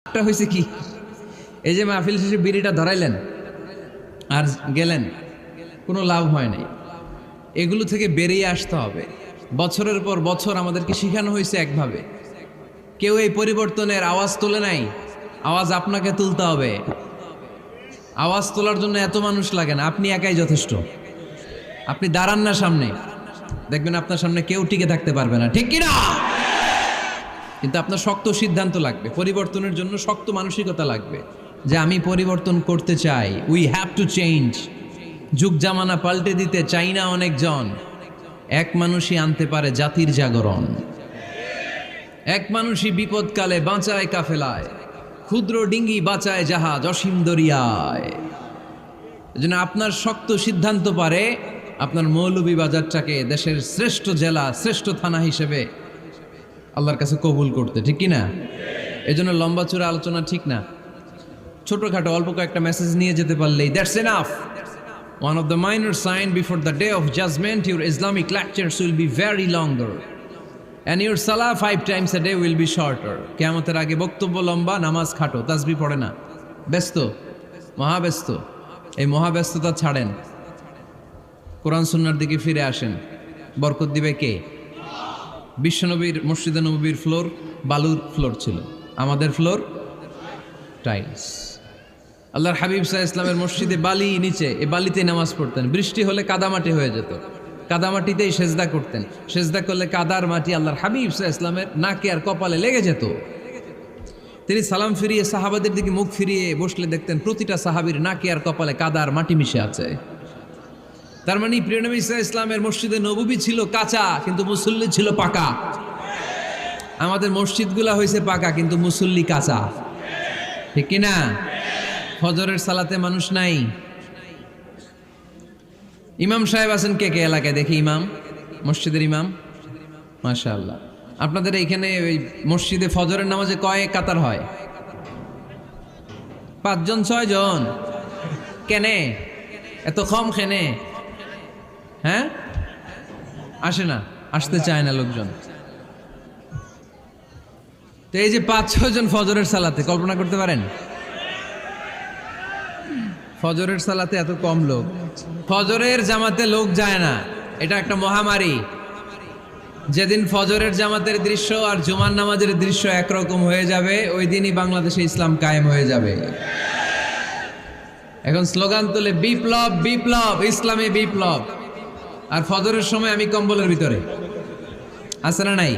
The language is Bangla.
একটা হয়েছে কি, এই যে মাহফিল শেষে বিড়িটা ধরাইলেন আর গেলেন, কোনো লাভ হয় নাই। এগুলো থেকে বেরিয়ে আসতে হবে। বছরের পর বছর আমাদেরকে শেখানো হয়েছে একভাবে, কেউ এই পরিবর্তনের আওয়াজ তোলে নাই। আওয়াজ আপনাকে তুলতে হবে। আওয়াজ তোলার জন্য এত মানুষ লাগে না, আপনি একাই যথেষ্ট। আপনি দাঁড়ান না সামনে, দেখবেন আপনার সামনে কেউ টিকে থাকতে পারবে না, ঠিক কিনা? কিন্তু আপনার শক্ত সিদ্ধান্ত লাগবে, পরিবর্তনের জন্য শক্ত মানসিকতা লাগবে যে আমি পরিবর্তন করতে চাই। We have to change. যুগ জামানা পাল্টে দিতে চাই না অনেকজন, এক মানুষই আনতে পারে জাতির জাগরণ। এক মানুষই বিপদকালে বাঁচায় কাফেলায়, ক্ষুদ্র ডিঙ্গি বাঁচায় জাহাজ অসীম দরিয়ায়। এজন্য আপনার শক্ত সিদ্ধান্ত পারে আপনার মৌলভীবাজারটাকে দেশের শ্রেষ্ঠ জেলা, শ্রেষ্ঠ থানা হিসেবে আল্লাহর কাছে কবুল করতে, ঠিক কিনা? এজন্য লম্বা চূড়া আলোচনা ঠিক না, ছোটখাটো অল্প কয়েকটা মেসেজ নিয়ে যেতে পারলেই that's enough. One of the minor sign before the day of judgment, your Islamic lectures will be very longer and your salah 5 times a day will be shorter. কিয়ামতের আগে বক্তব্য লম্বা, নামাজ খাটো, তাসবিহ পড়ে না, ব্যস্ত, মহাব্যস্ত। এই মহাব্যস্ততা ছাড়েন, কোরআন সুন্নাহর দিকে ফিরে আসেন। বরকত দিবে কে? বিশ্বনবীর মসজিদে নববীর ফ্লোর বালুর ফ্লোর ছিল, আমাদের ফ্লোর টাইলস। আল্লাহর হাবিব সাল্লাল্লাহু আলাইহি ইসলামের মসজিদে বালি নিচে, এই বালিতে নামাজ পড়তেন। বৃষ্টি হলে কাদামাটি হয়ে যেত, কাদামাটিতেই সেজদা করতেন। সেজদা করলে কাদার মাটি আল্লাহর হাবিব সাল্লাল্লাহু আলাইহি ইসলামের নাকে আর কপালে লেগে যেত। তিনি সালাম ফিরিয়ে সাহাবাদের দিকে মুখ ফিরিয়ে বসলে দেখতেন প্রতিটা সাহাবীর নাকে আর কপালে কাদার মাটি মিশে আছে। তার মানে প্রিয় নবী সাল্লাল্লাহু আলাইহি ইসলামের মসজিদে নববী ছিল কাঁচা, কিন্তু মুসল্লি ছিল পাকা। আমাদের মসজিদগুলা হয়েছে পাকা, কিন্তু মুসল্লি কাঁচা, ঠিক কিনা? ফজরের সালাতে মানুষ নাই। ইমাম সাহেব আছেন কে কে এলাকায়? দেখি ইমাম, মসজিদের ইমাম, মাশাআল্লাহ। আপনাদের এইখানে ওই মসজিদে ফজরের নামাজে কয় কাতার হয়? 5 জন 6 জন? কেনে এত কম? কেনে? হ্যাঁ, আসে না, আসতে চায় না লোকজন। তো এই যে 5-6 জন ফজরের সালাতে, কল্পনা করতে পারেন ফজরের সালাতে এত কম লোক। ফজরের জামাতে লোক যায় না, এটা একটা মহামারী। যেদিন ফজরের জামাতের দৃশ্য আর জুমার নামাজের দৃশ্য একরকম হয়ে যাবে, ওই দিনই বাংলাদেশে ইসলাম কায়েম হয়ে যাবে। এখন স্লোগান তোলে বিপ্লব বিপ্লব, ইসলামে বিপ্লব। আর ফজরের সময় আমি কম্বলের ভিতরে, আছে না নাই?